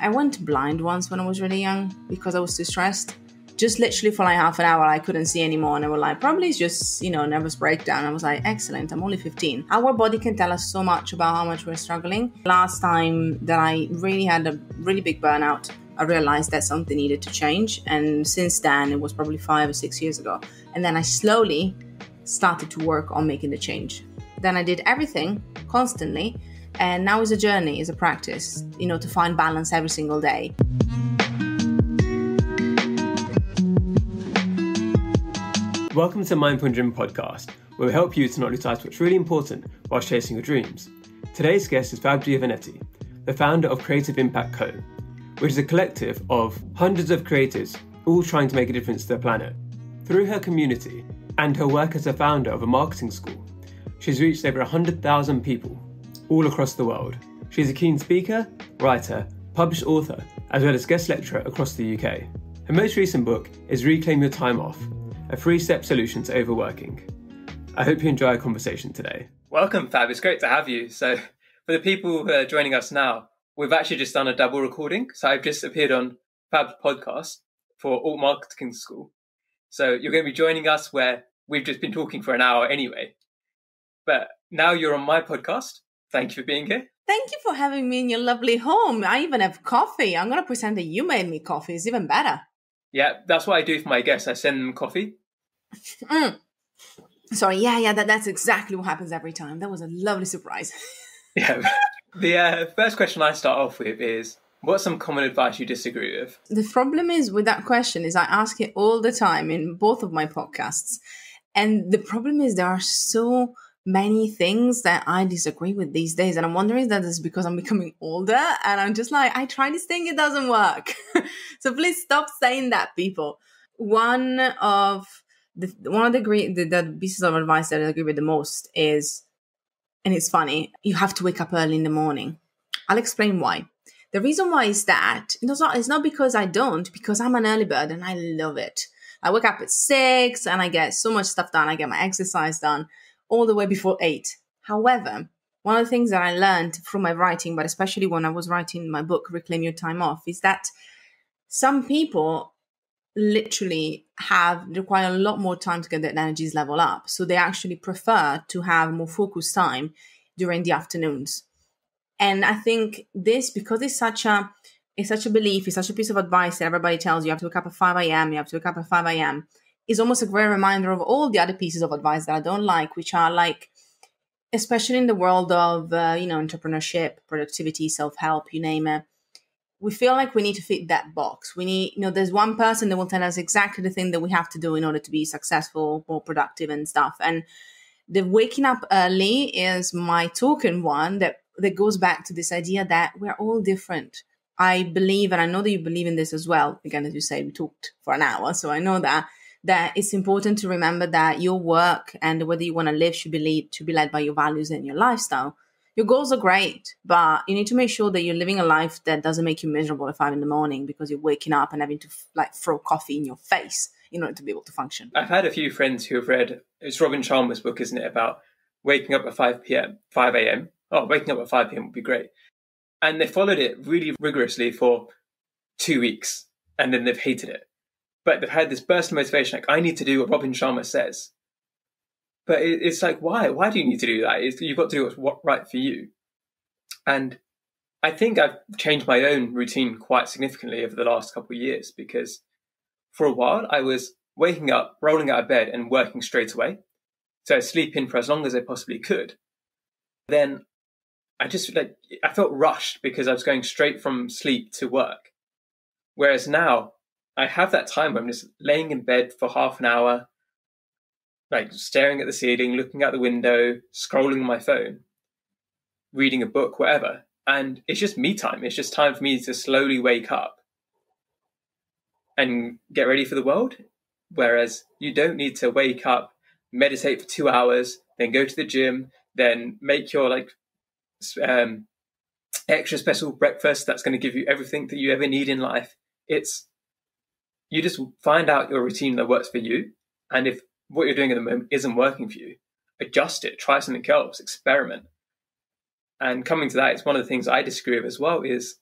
I went blind once when I was really young because I was too stressed. Just literally for like half an hour, I couldn't see anymore. And they were like, probably it's just, nervous breakdown. I was like, excellent, I'm only 15. Our body can tell us so much about how much we're struggling. Last time that I really had a really big burnout, I realized that something needed to change. And since then, it was probably 5 or 6 years ago. And then I slowly started to work on making the change. Then I did everything constantly. And now it's a journey, it's a practice, to find balance every single day. Welcome to Mindful Dream Podcast, where we help you to not lose sight of what's really important while chasing your dreams. Today's guest is Fab Giovanetti, the founder of Creative Impact Co., which is a collective of hundreds of creators all trying to make a difference to the planet. Through her community and her work as a founder of a marketing school, she's reached over 100,000 people all across the world. She's a keen speaker, writer, published author, as well as guest lecturer across the UK. Her most recent book is Reclaim Your Time Off, a 3-step solution to overworking. I hope you enjoy our conversation today. Welcome, Fab. It's great to have you. So for the people who are joining us now, we've actually just done a double recording. So I've just appeared on Fab's podcast for Alt Marketing School. So you're going to be joining us where we've just been talking for an hour anyway. But now you're on my podcast. Thank you for being here. Thank you for having me in your lovely home. I even have coffee. I'm going to pretend that you made me coffee. It's even better. Yeah, that's what I do for my guests. I send them coffee. Sorry, yeah, that's exactly what happens every time. That was a lovely surprise. Yeah. The first question I start off with is, what's some common advice you disagree with? The problem is with that question is I ask it all the time in both of my podcasts. And the problem is there are so many things that I disagree with these days. And I'm wondering if that is because I'm becoming older and I'm just like, I try this thing, it doesn't work. So please stop saying that, people. One of the pieces of advice that I agree with the most is, and it's funny, you have to wake up early in the morning. I'll explain why. The reason why is that it's not because I don't, because I'm an early bird and I love it. I wake up at 6 and I get so much stuff done. I get my exercise done all the way before 8. However, one of the things that I learned from my writing, but especially when I was writing my book, Reclaim Your Time Off, is that some people literally require a lot more time to get their energies level up. So they actually prefer to have more focused time during the afternoons. And I think this, because it's such a belief, it's such a piece of advice that everybody tells you have to wake up at 5 a.m., is almost a great reminder of all the other pieces of advice that I don't like, which are like, especially in the world of, entrepreneurship, productivity, self-help, you name it. We feel like we need to fit that box. We need, there's one person that will tell us exactly the thing that we have to do in order to be successful, more productive and stuff. And the waking up early is my token one that goes back to this idea that we're all different. I believe, and I know that you believe in this as well. Again, as you say, we talked for an hour, so I know that it's important to remember that your work and the way that you want to live should be led by your values and your lifestyle. Your goals are great, but you need to make sure that you're living a life that doesn't make you miserable at 5 a.m. because you're waking up and having to throw coffee in your face in order to be able to function. I've had a few friends who have read, it's Robin Sharma's book, isn't it, about waking up at 5 a.m. Oh, waking up at 5 p.m. would be great. And they followed it really rigorously for 2 weeks, and then they've hated it. But they've had this burst of motivation, like, I need to do what Robin Sharma says. But it's like, why? Why do you need to do that? You've got to do what's right for you. And I think I've changed my own routine quite significantly over the last couple of years, because for a while I was waking up, rolling out of bed and working straight away. So I sleep in for as long as I possibly could. Then I felt rushed because I was going straight from sleep to work. Whereas now I have that time where I'm just laying in bed for half an hour, like staring at the ceiling, looking out the window, scrolling on my phone, reading a book, whatever. And it's just me time. It's just time for me to slowly wake up and get ready for the world. Whereas you don't need to wake up, meditate for 2 hours, then go to the gym, then make your extra special breakfast that's going to give you everything that you ever need in life. You just find out your routine that works for you. And if what you're doing at the moment isn't working for you, adjust it, try something else, experiment. And coming to that, it's one of the things I disagree with as well, is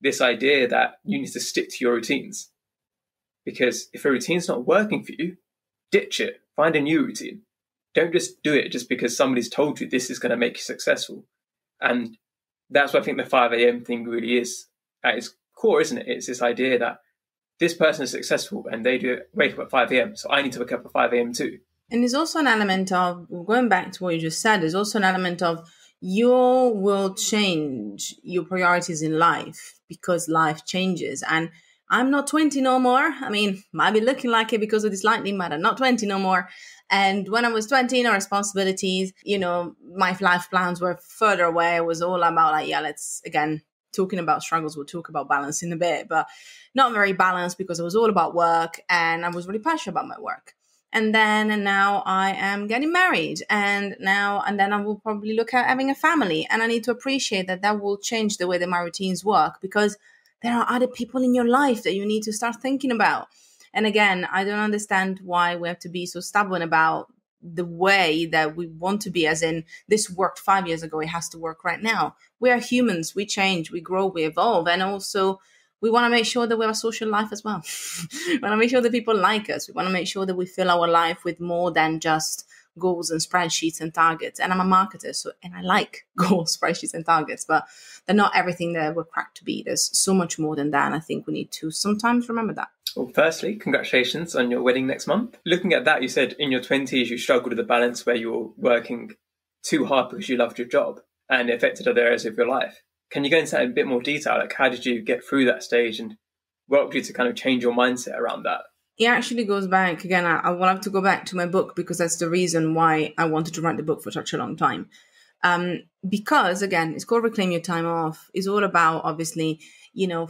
this idea that you need to stick to your routines. Because if a routine's not working for you, ditch it, find a new routine. Don't just do it just because somebody's told you this is going to make you successful. And that's what I think the 5 a.m. thing really is at its core, isn't it? It's this idea that this person is successful and they do wake up at 5 a.m. So I need to wake up at 5 a.m. too. And there's also an element of, going back to what you just said, there's also an element of you will change your priorities in life because life changes. And I'm not 20 no more. I mean, might be looking like it because of this lightning, but I'm not 20 no more. And when I was 20, no responsibilities, my life plans were further away. It was all about let's, again, talking about struggles, we'll talk about balance in a bit, but not very balanced because it was all about work and I was really passionate about my work. And now I am getting married and then I will probably look at having a family, and I need to appreciate that will change the way that my routines work because there are other people in your life that you need to start thinking about. And again, I don't understand why we have to be so stubborn about the way that we want to be, as in this worked 5 years ago, it has to work right now. We are humans, we change, we grow, we evolve. And also we want to make sure that we have a social life as well. We want to make sure that people like us. We want to make sure that we fill our life with more than just goals and spreadsheets and targets. And I'm a marketer, and I like goals, spreadsheets and targets, but they're not everything that we're cracked to be. There's so much more than that. And I think we need to sometimes remember that. Well, firstly, congratulations on your wedding next month. Looking at that, you said in your 20s, you struggled with a balance where you were working too hard because you loved your job and it affected other areas of your life. Can you go into that in a bit more detail? Like, how did you get through that stage and what helped you to kind of change your mindset around that? It actually goes back, again, I will have to go back to my book because that's the reason why I wanted to write the book for such a long time. Because, again, it's called Reclaim Your Time Off. It's all about, obviously,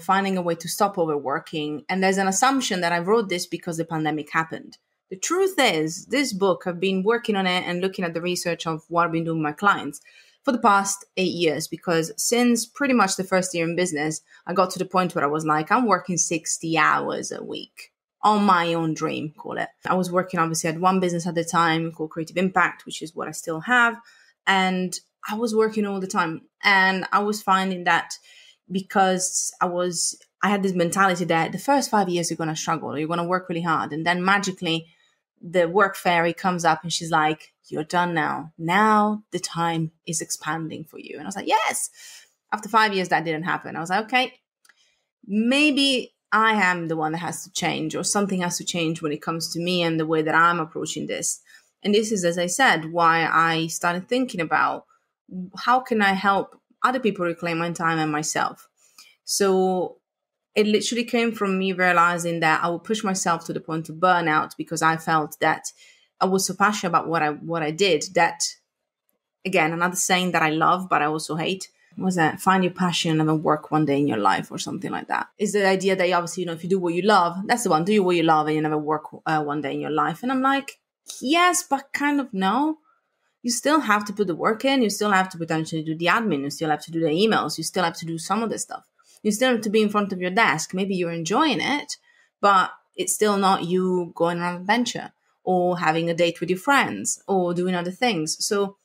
finding a way to stop overworking. And there's an assumption that I wrote this because the pandemic happened. The truth is, this book, I've been working on it and looking at the research of what I've been doing with my clients for the past 8 years, because since pretty much the first year in business, I got to the point where I was like, I'm working 60 hours a week on my own dream, call it. I was working, obviously, at one business at the time called Creative Impact, which is what I still have. And I was working all the time. And I was finding that because I had this mentality that the first 5 years you're going to struggle, you're going to work really hard. And then magically the work fairy comes up and she's like, you're done now. Now the time is expanding for you. And I was like, yes. After 5 years, that didn't happen. I was like, okay, maybe I am the one that has to change, or something has to change when it comes to me and the way that I'm approaching this. And this is, as I said, why I started thinking about how can I help other people reclaim my time and myself. So it literally came from me realizing that I would push myself to the point of burnout because I felt that I was so passionate about what I did that, again, another saying that I love but I also hate was that find your passion and never work one day in your life, or something like that. Is the idea that obviously, if you do what you love, that's the one, do what you love and you never work one day in your life. And I'm like, yes, but kind of no. You still have to put the work in. You still have to potentially do the admin. You still have to do the emails. You still have to do some of the stuff. You still have to be in front of your desk. Maybe you're enjoying it, but it's still not you going on an adventure or having a date with your friends or doing other things. So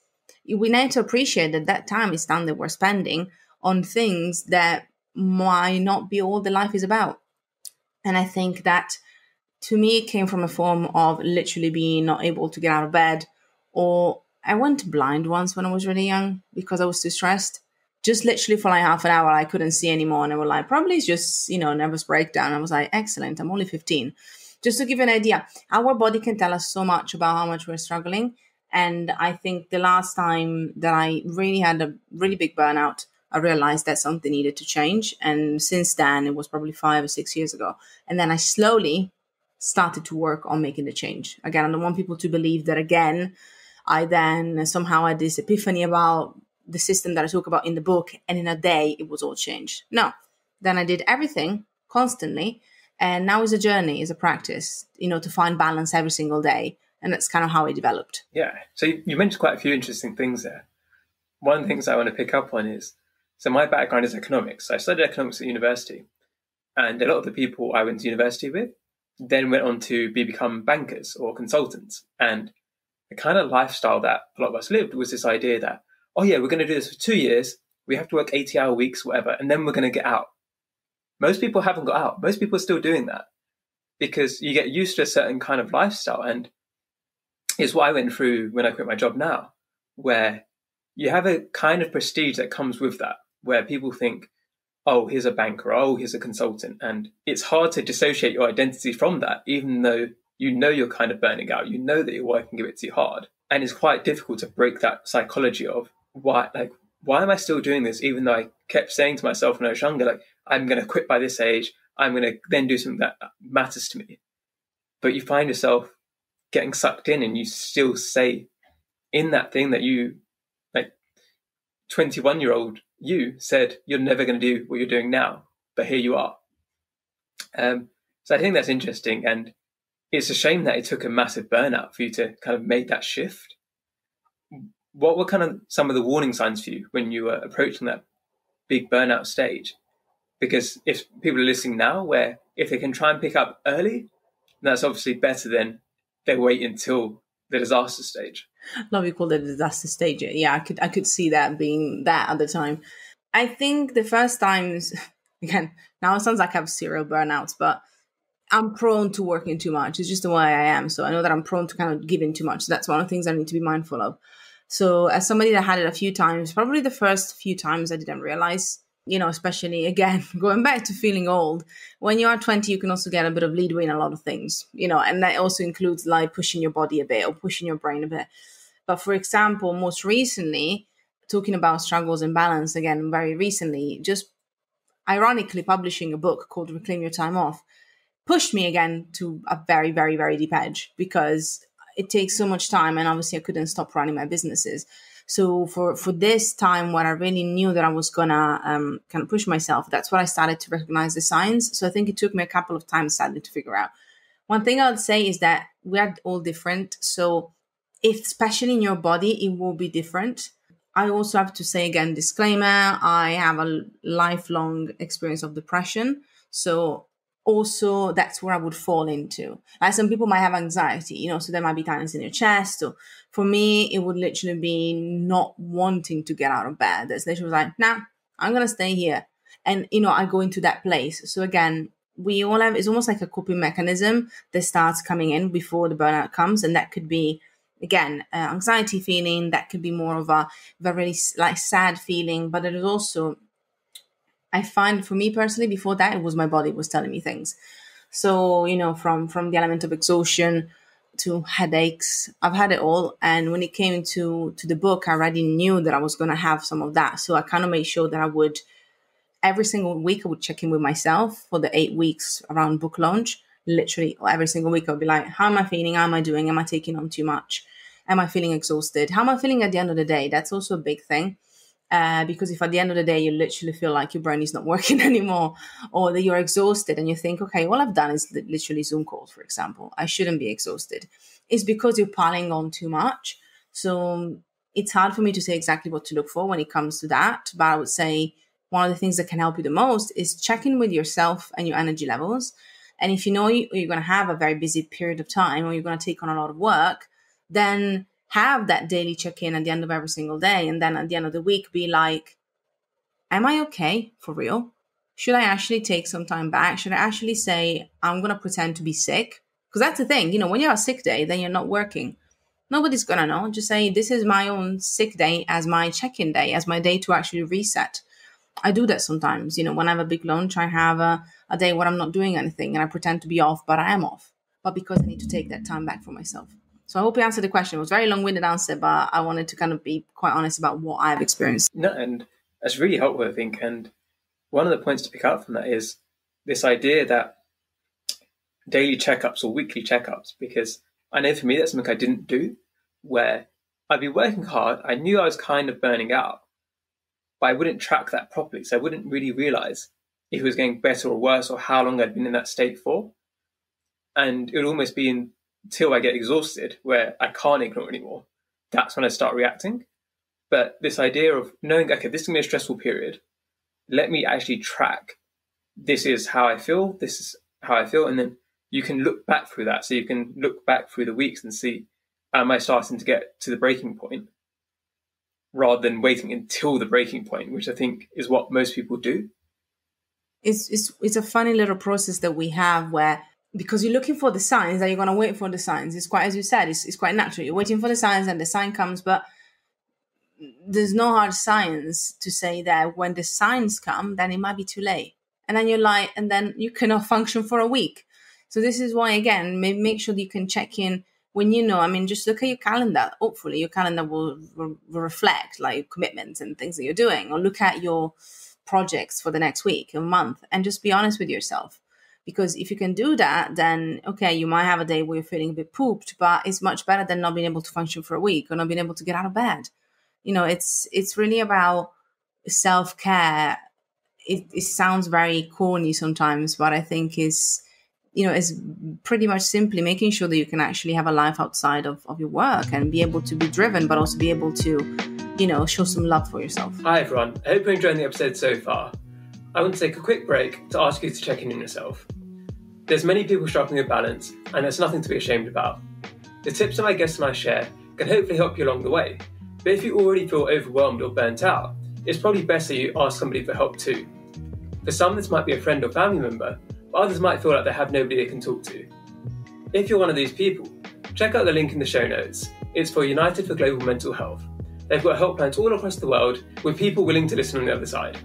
we need to appreciate that time is time that we're spending on things that might not be all the life is about. And I think that, to me, it came from a form of literally being not able to get out of bed, or I went blind once when I was really young because I was too stressed. Just literally for like half an hour, I couldn't see anymore. And they were like, probably it's just, nervous breakdown. I was like, excellent. I'm only 15. Just to give you an idea, our body can tell us so much about how much we're struggling. And I think the last time that I really had a really big burnout, I realized that something needed to change. And since then, it was probably 5 or 6 years ago. And then I slowly started to work on making the change. Again, I don't want people to believe that, again, I then somehow had this epiphany about the system that I talk about in the book, and in a day it was all changed. No. Then I did everything constantly, and now it's a journey, it's a practice, to find balance every single day. And that's kind of how it developed. Yeah. So you mentioned quite a few interesting things there. One of the things I want to pick up on is, so my background is economics. I studied economics at university, and a lot of the people I went to university with then went on to become bankers or consultants. And the kind of lifestyle that a lot of us lived was this idea that, oh yeah, we're going to do this for 2 years. We have to work 80-hour weeks, whatever, and then we're going to get out. Most people haven't got out. Most people are still doing that because you get used to a certain kind of lifestyle. And it's what I went through when I quit my job now, where you have a kind of prestige that comes with that, where people think, oh, here's a banker, oh, here's a consultant. And it's hard to dissociate your identity from that, even though you know you're kind of burning out, you know that you're working a bit too hard. And it's quite difficult to break that psychology of why am I still doing this, even though I kept saying to myself when I was younger, like, I'm going to quit by this age, I'm going to then do something that matters to me. But you find yourself getting sucked in and you still say in that thing that you, like 21-year-old you said you're never going to do what you're doing now, but here you are. So I think that's interesting, and it's a shame that it took a massive burnout for you to kind of make that shift. What were kind of some of the warning signs for you when you were approaching that big burnout stage? Because if people are listening now, where if they can try and pick up early, that's obviously better than they wait until the disaster stage. Love you called it the disaster stage. Yeah, I could see that being that at the time. I think the first times, again, now it sounds like I have serial burnouts, but I'm prone to working too much. It's just the way I am. So I know that I'm prone to kind of giving too much. So that's one of the things I need to be mindful of. So as somebody that had it a few times, probably the first few times I didn't realize, especially again, going back to feeling old, when you are 20, you can also get a bit of leadway in a lot of things, and that also includes like pushing your body a bit or pushing your brain a bit. But for example, most recently, talking about struggles and balance, again, very recently, just ironically publishing a book called Reclaim Your Time Off pushed me again to a very, very, very deep edge because it takes so much time. And obviously I couldn't stop running my businesses. So for this time, when I really knew that I was going to kind of push myself, that's when I started to recognize the signs. So I think it took me a couple of times sadly to figure out. One thing I would say is that we are all different. So if, especially in your body, it will be different. I also have to say, again, disclaimer, I have a lifelong experience of depression. So also that's where I would fall into. Like some people might have anxiety, so there might be tightness in your chest. So for me, it would literally be not wanting to get out of bed. That's literally like, nah, I'm going to stay here. And, I go into that place. So again, we all have, it's almost like a coping mechanism that starts coming in before the burnout comes. And that could be, again, anxiety feeling. That could be more of a very like sad feeling, but it is also, I find for me personally, before that, it was my body was telling me things. So, from the element of exhaustion to headaches, I've had it all. And when it came to the book, I already knew that I was going to have some of that. So I kind of made sure that I would, every single week, I would check in with myself for the 8 weeks around book launch. Literally every single week, I would be like, how am I feeling? How am I doing? Am I taking on too much? Am I feeling exhausted? How am I feeling at the end of the day? That's also a big thing. Because if at the end of the day, you literally feel like your brain is not working anymore or that you're exhausted and you think, okay, all I've done is literally Zoom calls, for example. I shouldn't be exhausted. It's because you're piling on too much. So it's hard for me to say exactly what to look for when it comes to that. But I would say one of the things that can help you the most is checking with yourself and your energy levels. And if you know you're going to have a very busy period of time or you're going to take on a lot of work, then have that daily check-in at the end of every single day. And then at the end of the week, be like, am I okay for real? Should I actually take some time back? Should I actually say, I'm going to pretend to be sick? Because that's the thing, when you have a sick day, then you're not working. Nobody's going to know. Just say, this is my own sick day as my check-in day, as my day to actually reset. I do that sometimes. When I have a big launch, I have a day where I'm not doing anything and I pretend to be off, but I am off. But because I need to take that time back for myself. So I hope you answered the question. It was a very long-winded answer, but I wanted to kind of be quite honest about what I've experienced. No, and that's really helpful, I think. And one of the points to pick up from that is this idea that daily checkups or weekly checkups, because I know for me that's something I didn't do, where I'd be working hard. I knew I was kind of burning out, but I wouldn't track that properly. So I wouldn't really realize if it was getting better or worse or how long I'd been in that state for. And it would almost be until I get exhausted where I can't ignore anymore. That's when I start reacting. But this idea of knowing, okay, this is going to be a stressful period. Let me actually track. This is how I feel. This is how I feel. And then you can look back through that. So you can look back through the weeks and see, am I starting to get to the breaking point? Rather than waiting until the breaking point, which I think is what most people do. it's a funny little process that we have where, because you're looking for the signs that you're going to wait for the signs. It's quite, as you said, it's quite natural. You're waiting for the signs and the sign comes, but there's no hard science to say that when the signs come, then it might be too late. And then you're like, and then you cannot function for a week. So this is why, again, make sure that you can check in when you know. I mean, just look at your calendar. Hopefully your calendar will reflect like commitments and things that you're doing, or look at your projects for the next week or month and just be honest with yourself. Because if you can do that, then, okay, you might have a day where you're feeling a bit pooped, but it's much better than not being able to function for a week or not being able to get out of bed. You know, it's really about self-care. It sounds very corny sometimes, but I think is pretty much simply making sure that you can actually have a life outside of your work and be able to be driven, but also be able to, show some love for yourself. Hi everyone, I hope you're enjoying the episode so far. I want to take a quick break to ask you to check in on yourself. There's many people struggling with balance, and there's nothing to be ashamed about. The tips that my guests and I share can hopefully help you along the way. But if you already feel overwhelmed or burnt out, it's probably best that you ask somebody for help too. For some, this might be a friend or family member, but others might feel like they have nobody they can talk to. If you're one of these people, check out the link in the show notes. It's for United for Global Mental Health. They've got helplines all across the world with people willing to listen on the other side.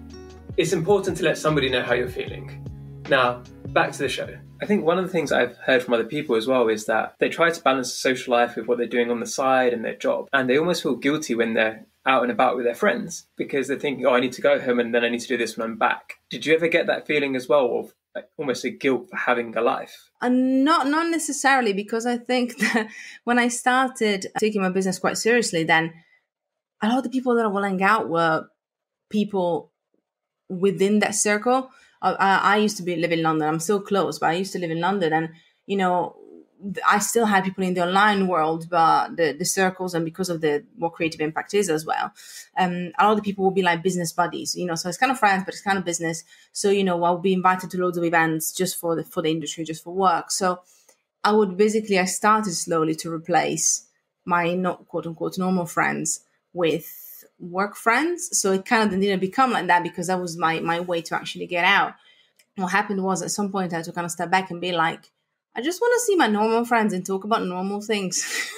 It's important to let somebody know how you're feeling. Now, back to the show. I think one of the things I've heard from other people as well is that they try to balance social life with what they're doing on the side and their job. And they almost feel guilty when they're out and about with their friends because they're thinking, oh, I need to go home and then I need to do this when I'm back. Did you ever get that feeling as well of like almost a guilt for having a life? Not necessarily, because I think that when I started taking my business quite seriously, then a lot of the people that I will hang out were people within that circle. I used to live in London. I'm so close, but I used to live in London, and I still had people in the online world, but the circles, and because of what creative impact is as well, a lot of the people will be like business buddies, so it's kind of friends, but it's kind of business. So, I'll be invited to loads of events just for the industry, just for work. So I started slowly to replace my not quote unquote normal friends with work friends. So it kind of didn't become like that because that was my way to actually get out. What happened was at some point I had to kind of step back and be like, I just want to see my normal friends and talk about normal things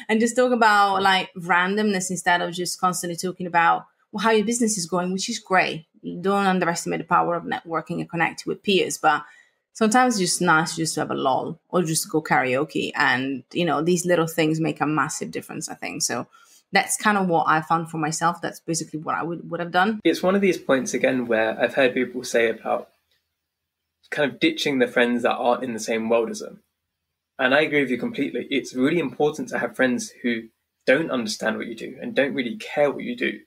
and just talk about like randomness instead of just constantly talking about how your business is going, which is great. Don't underestimate the power of networking and connecting with peers, but sometimes it's just nice just to have a lull or just go karaoke. And, these little things make a massive difference, I think. So that's kind of what I found for myself. That's basically what I would have done. It's one of these points, again, where I've heard people say about kind of ditching the friends that aren't in the same world as them. And I agree with you completely. It's really important to have friends who don't understand what you do and don't really care what you do.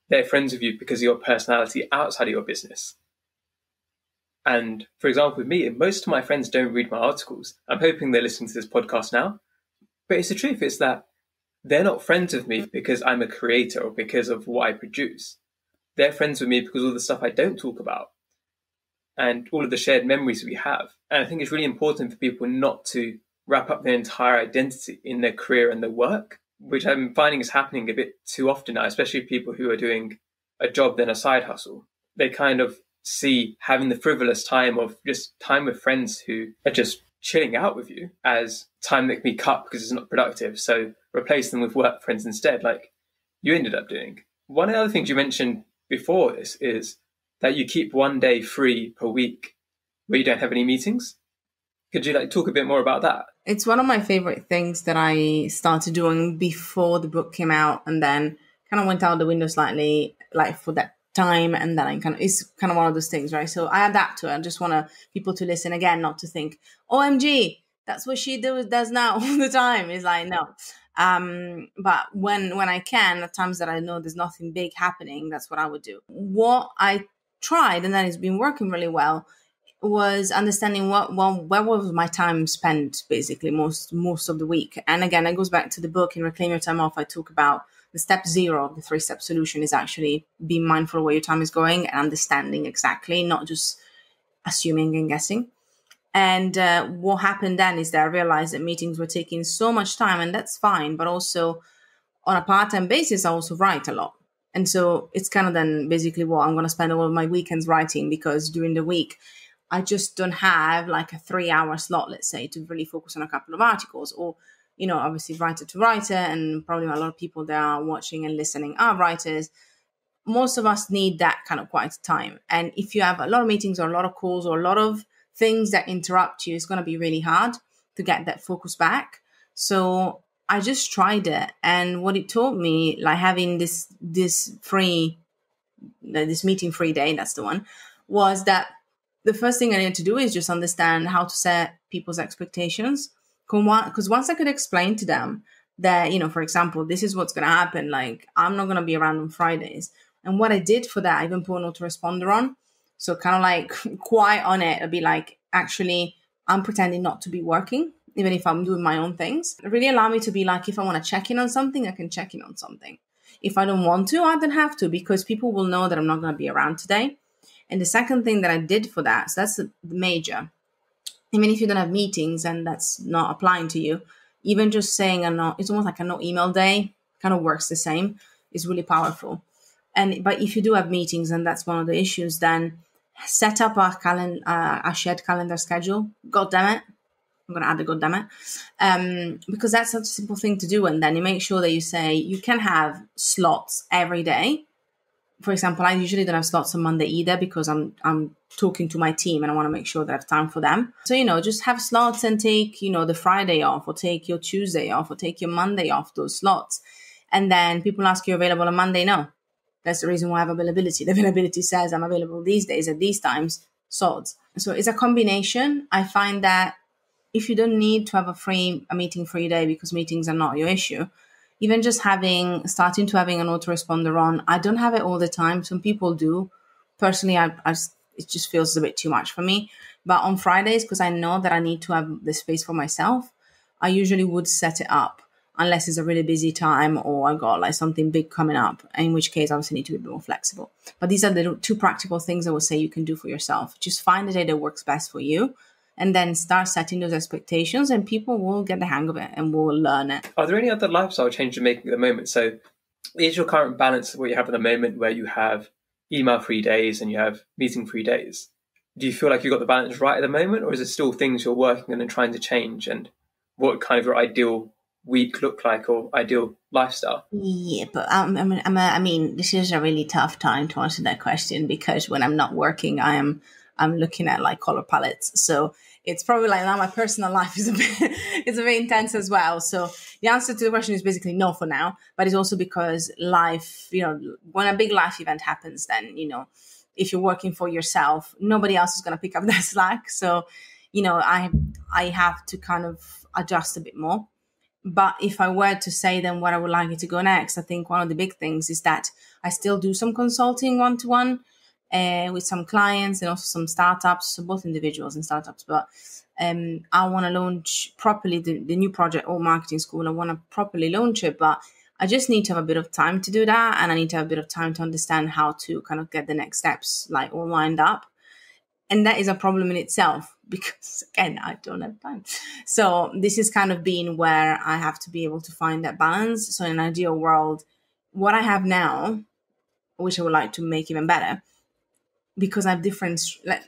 They're friends with you because of your personality outside of your business. And for example, with me, most of my friends don't read my articles. I'm hoping they're listening to this podcast now. But it's the truth. It's that they're not friends with me because I'm a creator or because of what I produce. They're friends with me because of all the stuff I don't talk about and all of the shared memories we have. And I think it's really important for people not to wrap up their entire identity in their career and their work, which I'm finding is happening a bit too often now, especially people who are doing a job then a side hustle. They kind of see having the frivolous time of just time with friends who are just chilling out with you as time that can be cut because it's not productive. So replace them with work friends instead, like you ended up doing. One of the other things you mentioned before this is that you keep one day free per week where you don't have any meetings. Could you talk a bit more about that? It's one of my favorite things that I started doing before the book came out, and then kind of went out the window slightly for that time. And then it's kind of one of those things, right? So I adapt to it. I just want people to listen again, not to think, OMG, that's what she does now all the time. It's like, no. But when I can, at times that I know there's nothing big happening, that's what I would do. What I tried, and then it's been working really well, was understanding where was my time spent basically most of the week. And again, it goes back to the book in Reclaim Your Time Off. I talk about the step 0 of the 3-step solution is actually being mindful of where your time is going and understanding exactly, not just assuming and guessing. And what happened then is that I realized that meetings were taking so much time, and that's fine. But also on a part-time basis, I also write a lot. And so it's kind of then basically what I'm going to spend all of my weekends writing, because during the week, I just don't have like a 3 hour slot, let's say, to really focus on a couple of articles, or, obviously writer to writer. And probably a lot of people that are watching and listening are writers. Most of us need that kind of quiet time. And if you have a lot of meetings or a lot of calls or a lot of things that interrupt you, it's going to be really hard to get that focus back. So I just tried it. And what it taught me, like having this meeting free day, that's the one, was that the first thing I needed to do is just understand how to set people's expectations. Because once I could explain to them that, for example, this is what's going to happen, like I'm not going to be around on Fridays. And what I did for that, I even put an autoresponder on. So kind of like quiet on it, it'd be like, actually, I'm pretending not to be working, even if I'm doing my own things. It really allowed me to be like, if I want to check in on something, I can check in on something. If I don't want to, I don't have to, because people will know that I'm not going to be around today. And the second thing that I did for that, so that's the major. Even if you don't have meetings and that's not applying to you, even just saying it's almost like a no email day, kind of works the same. It's really powerful. But if you do have meetings and that's one of the issues, then set up a shared calendar schedule. God damn it. I'm going to add the god damn it. Because that's such a simple thing to do. And then you make sure that you say you can have slots every day. For example, I usually don't have slots on Monday either, because I'm talking to my team and I want to make sure that I have time for them. So, just have slots and take, the Friday off, or take your Tuesday off, or take your Monday off, those slots. And then people ask you available on Monday. No, that's the reason why I have availability. The availability says I'm available these days at these times. So it's a combination. I find that if you don't need to have a meeting free day, because meetings are not your issue, even just starting to having an autoresponder on. I don't have it all the time. Some people do. Personally, it just feels a bit too much for me. But on Fridays, because I know that I need to have the space for myself, I usually would set it up, unless it's a really busy time or I got like something big coming up, in which case I obviously need to be a bit more flexible. But these are the two practical things I would say you can do for yourself. Just find the day that works best for you, and then start setting those expectations, and people will get the hang of it and will learn it. Are there any other lifestyle changes you're making at the moment? So is your current balance what you have at the moment, where you have email-free days and you have meeting-free days? Do you feel like you've got the balance right at the moment, or is it still things you're working on and trying to change? And what kind of your ideal week look like, or ideal lifestyle? Yeah, but I mean, this is a really tough time to answer that question, because when I'm not working, I'm looking at like color palettes. So it's probably like now my personal life is it's a bit intense as well. So the answer to the question is basically no for now, but it's also because life, when a big life event happens, then, if you're working for yourself, nobody else is going to pick up that slack. So, I have to kind of adjust a bit more. But if I were to say then what I would like it to go next, I think one of the big things is that I still do some consulting one-to-one with some clients and also some startups, so both individuals and startups. But I want to launch properly the new project, or marketing school. I want to properly launch it, but I just need to have a bit of time to do that. And I need to have a bit of time to understand how to kind of get the next steps like all lined up. And that is a problem in itself, because again, I don't have time. So this is kind of being where I have to be able to find that balance. So in an ideal world, what I have now, which I would like to make even better, because I have different,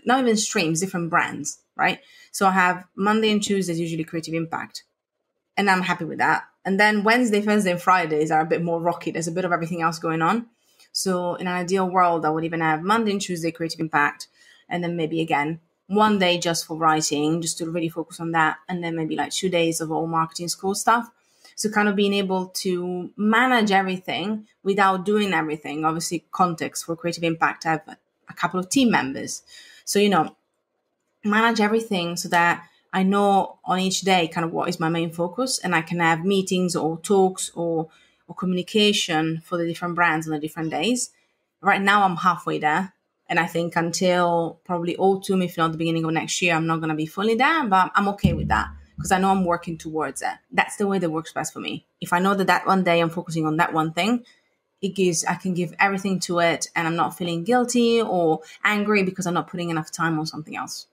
not even streams, different brands, right? So I have Monday and Tuesdays, usually creative impact. And I'm happy with that. And then Wednesday, Thursday, and Fridays are a bit more rocky. There's a bit of everything else going on. So in an ideal world, I would even have Monday and Tuesday creative impact. And then maybe again, one day just for writing, just to really focus on that. And then maybe like 2 days of all marketing school stuff. So kind of being able to manage everything without doing everything. Obviously, context for creative impact, I have a couple of team members. So, manage everything so that I know on each day kind of what is my main focus, and I can have meetings or talks or communication for the different brands on the different days. Right now, I'm halfway there. And I think until probably autumn, if not the beginning of next year, I'm not going to be fully there, but I'm okay with that because I know I'm working towards it. That's the way that works best for me. If I know that one day I'm focusing on that one thing, I can give everything to it, and I'm not feeling guilty or angry because I'm not putting enough time on something else.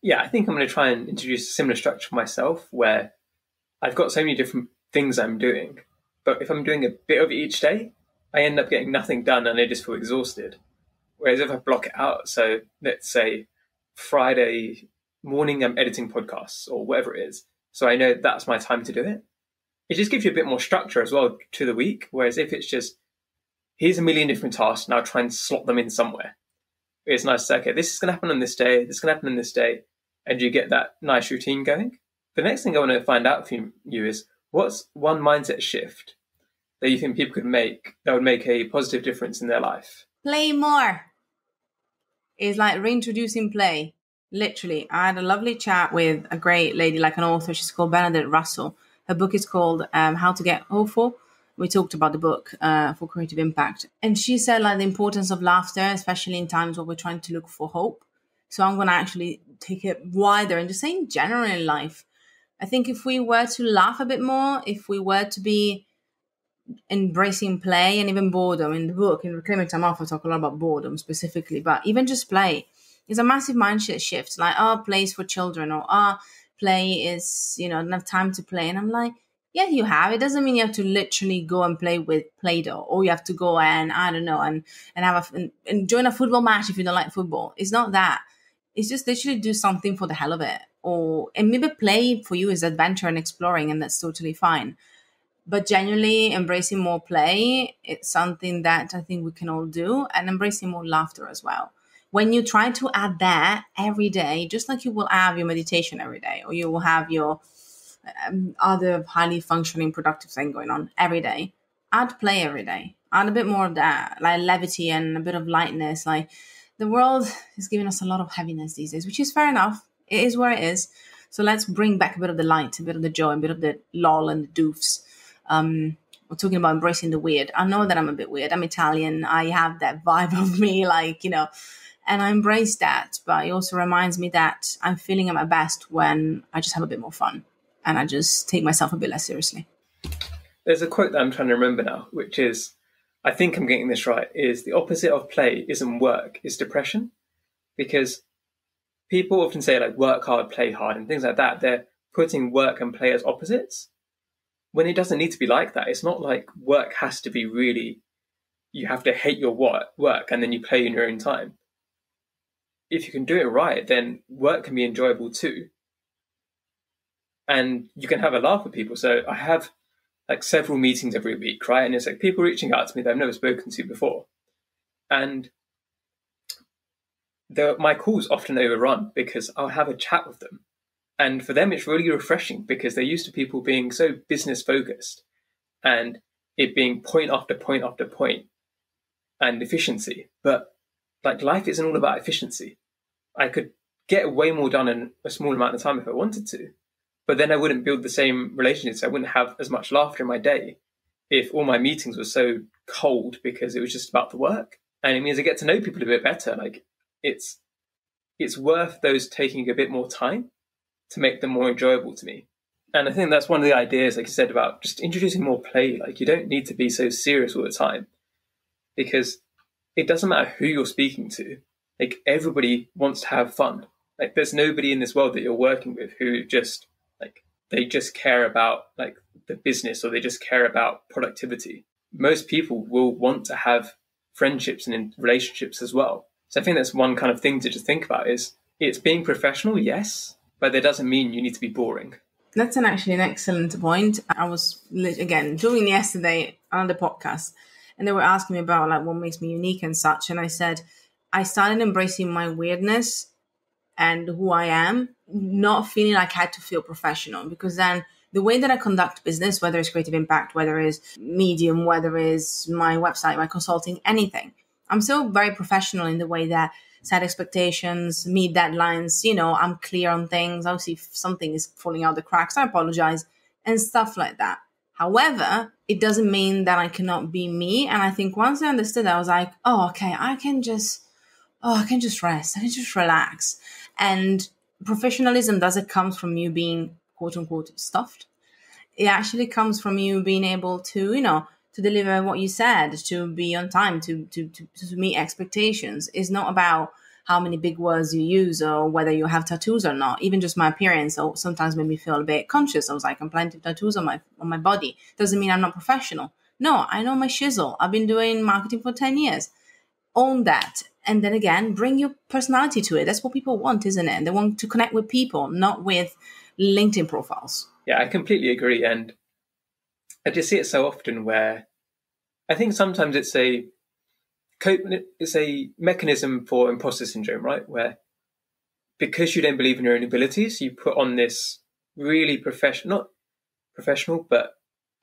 Yeah, I think I'm going to try and introduce a similar structure for myself, where I've got so many different things I'm doing, but if I'm doing a bit of each day, I end up getting nothing done and I just feel exhausted. Whereas if I block it out, so let's say Friday morning I'm editing podcasts or whatever it is, so I know that's my time to do it. It just gives you a bit more structure as well to the week. Whereas if it's just, here's a million different tasks, now try and slot them in somewhere. It's nice to say, okay, this is going to happen on this day, this is going to happen on this day, and you get that nice routine going. The next thing I want to find out from you is, what's one mindset shift that you think people could make that would make a positive difference in their life? Play more. It's like reintroducing play. Literally, I had a lovely chat with a great lady, like an author. She's called Bernadette Russell. Her book is called How to Get Hopeful. We talked about the book for creative impact. And she said like the importance of laughter, especially in times where we're trying to look for hope. So I'm going to actually take it wider and just say in general in life. I think if we were to laugh a bit more, if we were to be embracing play and even boredom in the book, in Reclaiming Time Off, I talk a lot about boredom specifically, but even just play is a massive mindset shift. Like, play is for children, or play is, don't have time to play. And I'm like, yeah, you have. It doesn't mean you have to literally go and play with Play-Doh, or you have to go and, I don't know, and have and join a football match if you don't like football. It's not that. It's just literally do something for the hell of it. And maybe play for you is adventure and exploring, and that's totally fine. But genuinely embracing more play, it's something that I think we can all do, and embracing more laughter as well. When you try to add that every day, just like you will have your meditation every day, or you will have your other highly functioning productive thing going on every day, add play every day. Add a bit more of that, like levity and a bit of lightness. Like, the world is giving us a lot of heaviness these days, which is fair enough. It is where it is. So let's bring back a bit of the light, a bit of the joy, a bit of the lol and the doofs. We're talking about embracing the weird. I know that I'm a bit weird. I'm Italian. I have that vibe of me, and I embrace that. But it also reminds me that I'm feeling at my best when I just have a bit more fun and I just take myself a bit less seriously. There's a quote that I'm trying to remember now, which is, I think I'm getting this right, is the opposite of play isn't work, it's depression. Because people often say like work hard, play hard and things like that. They're putting work and play as opposites, when it doesn't need to be like that. It's not like work has to be really, you have to hate your work and then you play in your own time. If you can do it right, then work can be enjoyable too. And you can have a laugh with people. So I have like several meetings every week, right? And it's like people reaching out to me that I've never spoken to before. And my calls often overrun because I'll have a chat with them. And for them, it's really refreshing because they're used to people being so business focused and it being point after point after point and efficiency. But like life isn't all about efficiency. I could get way more done in a small amount of time if I wanted to, but then I wouldn't build the same relationships. I wouldn't have as much laughter in my day if all my meetings were so cold because it was just about the work. And it means I get to know people a bit better. Like it's worth those taking a bit more time to make them more enjoyable to me. And I think that's one of the ideas, like you said, about just introducing more play. Like you don't need to be so serious all the time because it doesn't matter who you're speaking to. Like everybody wants to have fun. Like there's nobody in this world that you're working with who just like, they just care about like the business or they just care about productivity. Most people will want to have friendships and relationships as well. So I think that's one kind of thing to just think about is it's being professional, yes, but that doesn't mean you need to be boring. That's actually an excellent point. I was, again, doing yesterday on the podcast, and they were asking me about like what makes me unique and such. And I said, I started embracing my weirdness and who I am, not feeling like I had to feel professional, because then the way that I conduct business, whether it's creative impact, whether it's Medium, whether it's my website, my consulting, anything, I'm still very professional in the way that set expectations, meet deadlines, I'm clear on things. Obviously, if something is falling out the cracks, I apologize and stuff like that. However, it doesn't mean that I cannot be me. And I think once I understood that, I was like, oh, okay, I can just rest. I can just relax. And professionalism doesn't come from you being quote unquote stuffed. It actually comes from you being able to, to deliver what you said, to be on time, to meet expectations. It's not about how many big words you use or whether you have tattoos or not. Even just my appearance sometimes made me feel a bit conscious. I was like, I'm plenty of tattoos on my body. Doesn't mean I'm not professional. No, I know my shizzle. I've been doing marketing for 10 years. Own that. And then again, bring your personality to it. That's what people want, isn't it? They want to connect with people, not with LinkedIn profiles. Yeah, I completely agree. And I just see it so often where I think sometimes it's a mechanism for imposter syndrome, right? Where because you don't believe in your own abilities, you put on this really not professional, but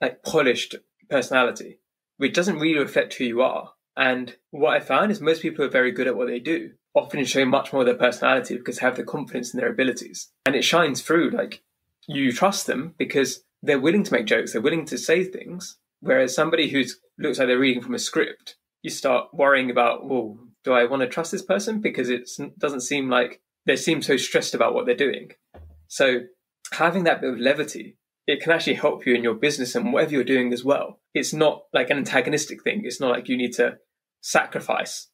like polished personality, which doesn't really reflect who you are. And what I found is most people who are very good at what they do often show much more of their personality because they have the confidence in their abilities. And it shines through, like you trust them because they're willing to make jokes, they're willing to say things. Whereas somebody who looks like they're reading from a script, you start worrying about, well, do I want to trust this person? Because it doesn't seem like they seem so stressed about what they're doing. So having that bit of levity, it can actually help you in your business and whatever you're doing as well. It's not like an antagonistic thing. It's not like you need to sacrifice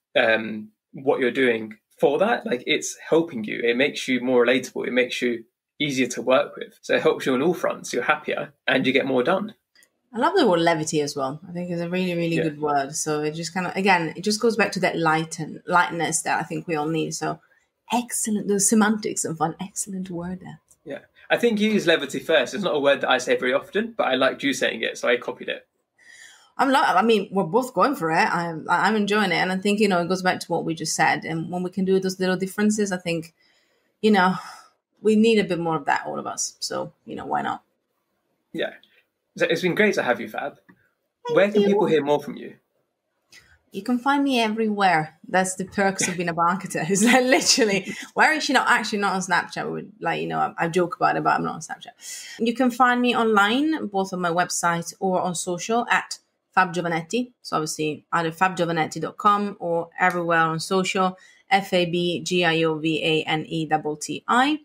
what you're doing for that. Like it's helping you. It makes you more relatable. It makes you easier to work with. So it helps you on all fronts. You're happier and you get more done. I love the word levity as well. I think it's a really, really good word. So it just kind of, again, it just goes back to that lightness that I think we all need. So excellent, the semantics of an excellent word there. Yeah. I think you use levity first. It's not a word that I say very often, but I liked you saying it, so I copied it. We're both going for it. I'm enjoying it. And I think, it goes back to what we just said. And when we can do those little differences, I think, we need a bit more of that, all of us. So, why not? Yeah. So it's been great to have you, Fab. Where can people hear more from you? You can find me everywhere. That's the perks of being a marketer. It's like literally, where is she not on Snapchat? I joke about it, but I'm not on Snapchat. You can find me online, both on my website or on social at Fab Giovanetti. So obviously either fabgiovanetti.com or everywhere on social, FabGiovanetti.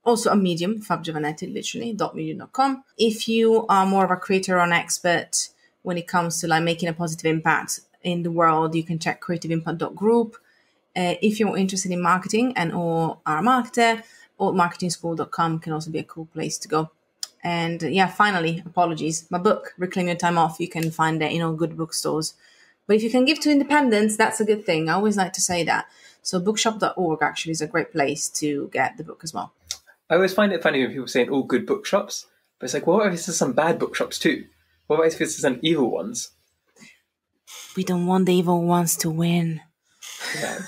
Also a Medium, Fab Giovanetti, literally, .medium.com. If you are more of a creator or an expert when it comes to like making a positive impact in the world, you can check creativeimpact.group. If you're interested in marketing and or are a marketer, or marketingschool.com can also be a cool place to go. And finally, apologies, my book, Reclaim Your Time Off, you can find it in all good bookstores. But if you can give to independents, that's a good thing. I always like to say that. So bookshop.org actually is a great place to get the book as well. I always find it funny when people say all good bookshops, but it's like, well, what if there's some bad bookshops too? What if there's some evil ones? We don't want the evil ones to win. Yeah.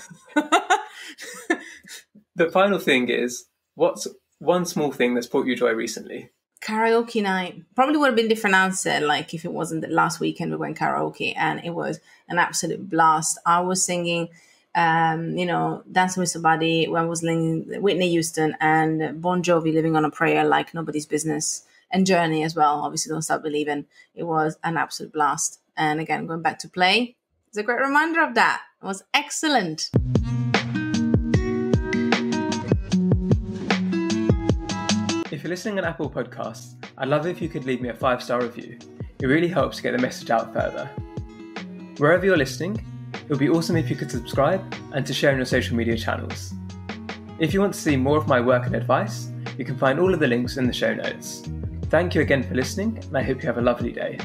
The final thing is, what's one small thing that's brought you joy recently? Karaoke night. Probably would have been a different answer, like if it wasn't the last weekend we went karaoke, and it was an absolute blast. I was singing, Dancing with Somebody when I was singing Whitney Houston and Bon Jovi, Living on a Prayer, like nobody's business, and Journey as well. Obviously, Don't Stop Believing. It was an absolute blast. And again, going back to play, it's a great reminder of that. It was excellent. If you're listening on Apple Podcasts, I'd love it if you could leave me a 5-star review. It really helps to get the message out further. Wherever you're listening, it would be awesome if you could subscribe and to share on your social media channels. If you want to see more of my work and advice, you can find all of the links in the show notes. Thank you again for listening, and I hope you have a lovely day.